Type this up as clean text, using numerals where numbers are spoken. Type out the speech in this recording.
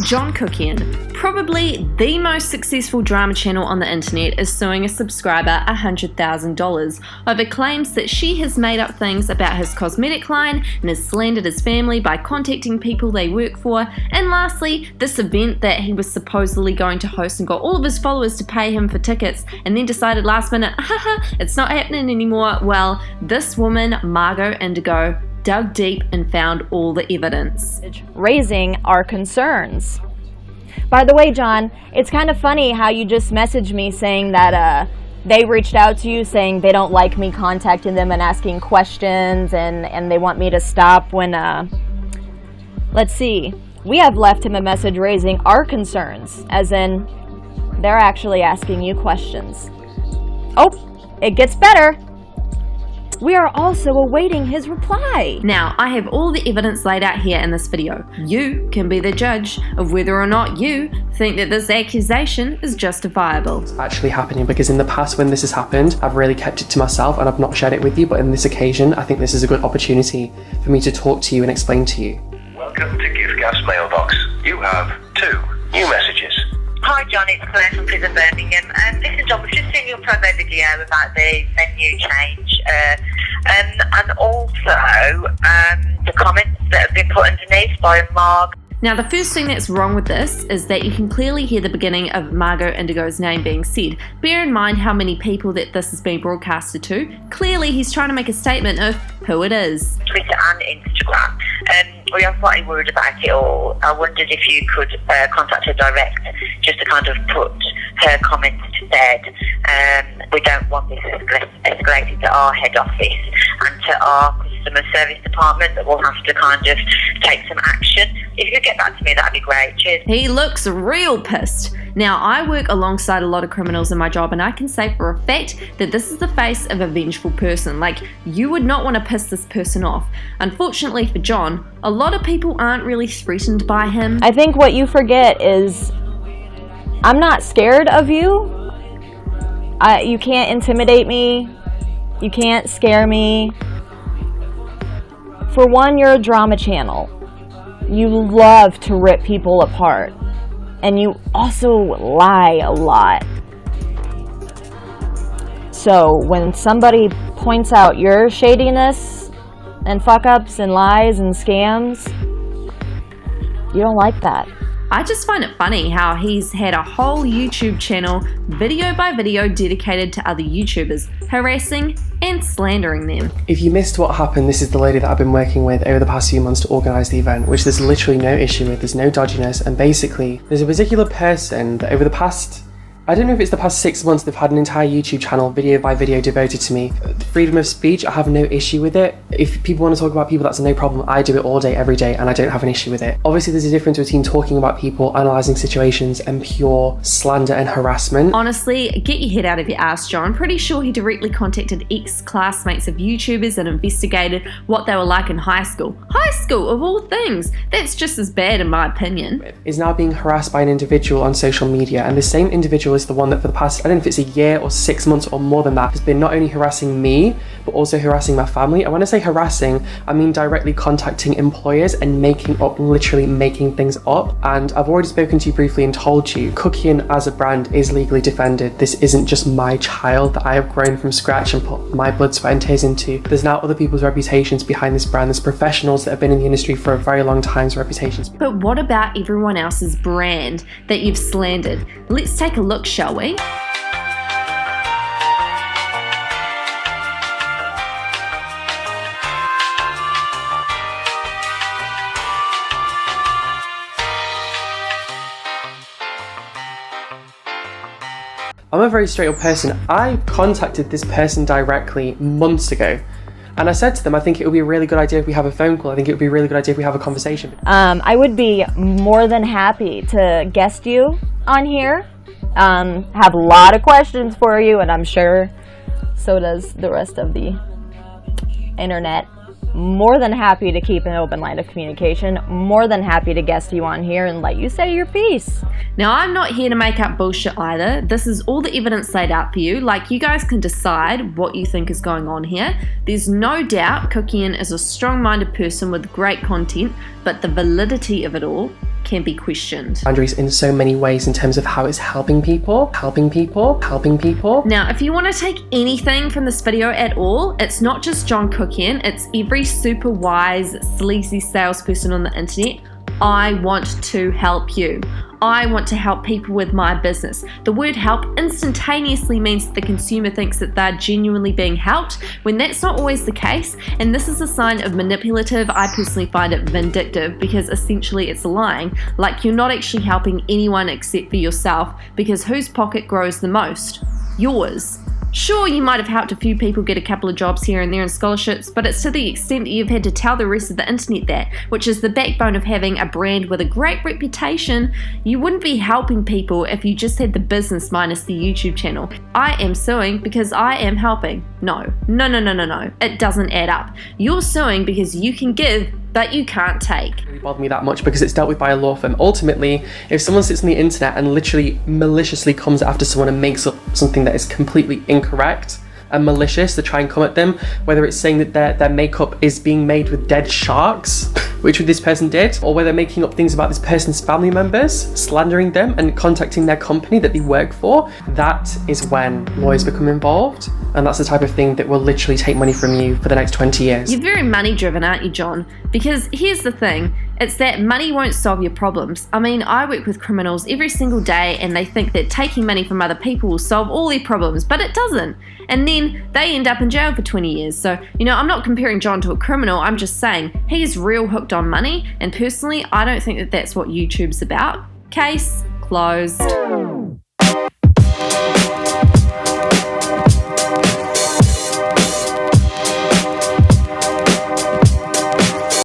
John Kuckian, probably the most successful drama channel on the internet, is suing a subscriber $100,000 over claims that she has made up things about his cosmetic line and has slandered his family by contacting people they work for. And lastly, this event that he was supposedly going to host and got all of his followers to pay him for tickets and then decided last minute, it's not happening anymore. Well, this woman, Margot Indigo, dug deep and found all the evidence. Raising our concerns. By the way, John, it's kind of funny how you just messaged me saying that they reached out to you saying they don't like me contacting them and asking questions and they want me to stop when, let's see, we have left him a message raising our concerns, as in they're actually asking you questions. Oh, it gets better. We are also awaiting his reply. Now, I have all the evidence laid out here in this video. You can be the judge of whether or not you think that this accusation is justifiable. It's actually happening, because in the past when this has happened, I've really kept it to myself and I've not shared it with you, but in this occasion, I think this is a good opportunity for me to talk to you and explain to you. Welcome to GiftGaf's mailbox. You have 2 new messages. Hi John, it's Claire from Prison Birmingham. Listen John, we've just seen your promo video about the menu change and also the comments that have been put underneath by Marg. Now, the first thing that's wrong with this is that you can clearly hear the beginning of Margot Indigo's name being said. Bear in mind how many people that this is being broadcasted to. Clearly, he's trying to make a statement of who it is. Twitter and Instagram. We are slightly worried about it all. I wondered if you could contact her direct just to kind of put her comments to bed. We don't want this escalated to our head office and to our customer service department that will have to kind of take some action. If you could get back to me, that'd be great. Cheers. He looks real pissed. Now, I work alongside a lot of criminals in my job, and I can say for a fact that this is the face of a vengeful person. Like, you would not want to piss this person off. Unfortunately for John, a lot of people aren't really threatened by him. I think what you forget is I'm not scared of you. You can't intimidate me. You can't scare me. For one, you're a drama channel. You love to rip people apart. And you also lie a lot. So when somebody points out your shadiness and fuck-ups and lies and scams, you don't like that. I just find it funny how he's had a whole YouTube channel, video by video, dedicated to other YouTubers, harassing and slandering them. If you missed what happened, this is the lady that I've been working with over the past few months to organise the event, which there's literally no issue with, there's no dodginess, and basically there's a particular person that over the past, I don't know if it's the past 6 months, they've had an entire YouTube channel, video by video, devoted to me. Freedom of speech, I have no issue with it. If people want to talk about people, that's no problem. I do it all day, every day, and I don't have an issue with it. Obviously, there's a difference between talking about people, analysing situations, and pure slander and harassment. Honestly, get your head out of your ass, John. I'm pretty sure he directly contacted ex-classmates of YouTubers and investigated what they were like in high school. High school, of all things. That's just as bad, in my opinion. Is now being harassed by an individual on social media, and the same individual is the one that for the past, I don't know if it's a year or 6 months or more than that, has been not only harassing me, but also harassing my family. And when I say harassing, I mean directly contacting employers and literally making things up. And I've already spoken to you briefly and told you, Kuckian as a brand is legally defended. This isn't just my child that I have grown from scratch and put my blood, sweat and tears into. There's now other people's reputations behind this brand. There's professionals that have been in the industry for a very long time's reputations. But what about everyone else's brand that you've slandered? Let's take a look, shall we? I'm a very straight up person. I contacted this person directly months ago. And I said to them, I think it would be a really good idea if we have a phone call. I think it would be a really good idea if we have a conversation. I would be more than happy to guest you on here. Have a lot of questions for you, and I'm sure so does the rest of the internet. More than happy to keep an open line of communication. More than happy to guest you on here and let you say your piece. Now, I'm not here to make up bullshit either. This is all the evidence laid out for you. Like, you guys can decide what you think is going on here. There's no doubt Kuckian is a strong-minded person with great content, but the validity of it all can be questioned. Boundaries in so many ways in terms of how it's helping people. Now, if you want to take anything from this video at all, it's not just John Kuckian, it's every super wise, sleazy salesperson on the internet. I want to help you. I want to help people with my business. The word help instantaneously means that the consumer thinks that they're genuinely being helped, when that's not always the case, and this is a sign of manipulative. I personally find it vindictive, because essentially it's lying, like you're not actually helping anyone except for yourself, because whose pocket grows the most? Yours. Sure, you might have helped a few people get a couple of jobs here and there and scholarships, but it's to the extent that you've had to tell the rest of the internet that, which is the backbone of having a brand with a great reputation. You wouldn't be helping people if you just had the business minus the YouTube channel. I am suing because I am helping. No. It doesn't add up. You're suing because you can give, but you can't take. It really bothered me that much because it's dealt with by a law firm. Ultimately, if someone sits on the internet and literally maliciously comes after someone and makes up something that is completely incorrect and malicious to try and come at them, whether it's saying that their makeup is being made with dead sharks, which this person did, or whether making up things about this person's family members, slandering them and contacting their company that they work for, that is when lawyers become involved. And that's the type of thing that will literally take money from you for the next 20 years. You're very money driven, aren't you, John? Because here's the thing, it's that money won't solve your problems. I mean, I work with criminals every single day and they think that taking money from other people will solve all their problems, but it doesn't. And then they end up in jail for 20 years. So, I'm not comparing John to a criminal, I'm just saying he's real hooked on money, and personally, I don't think that that's what YouTube's about. Case closed.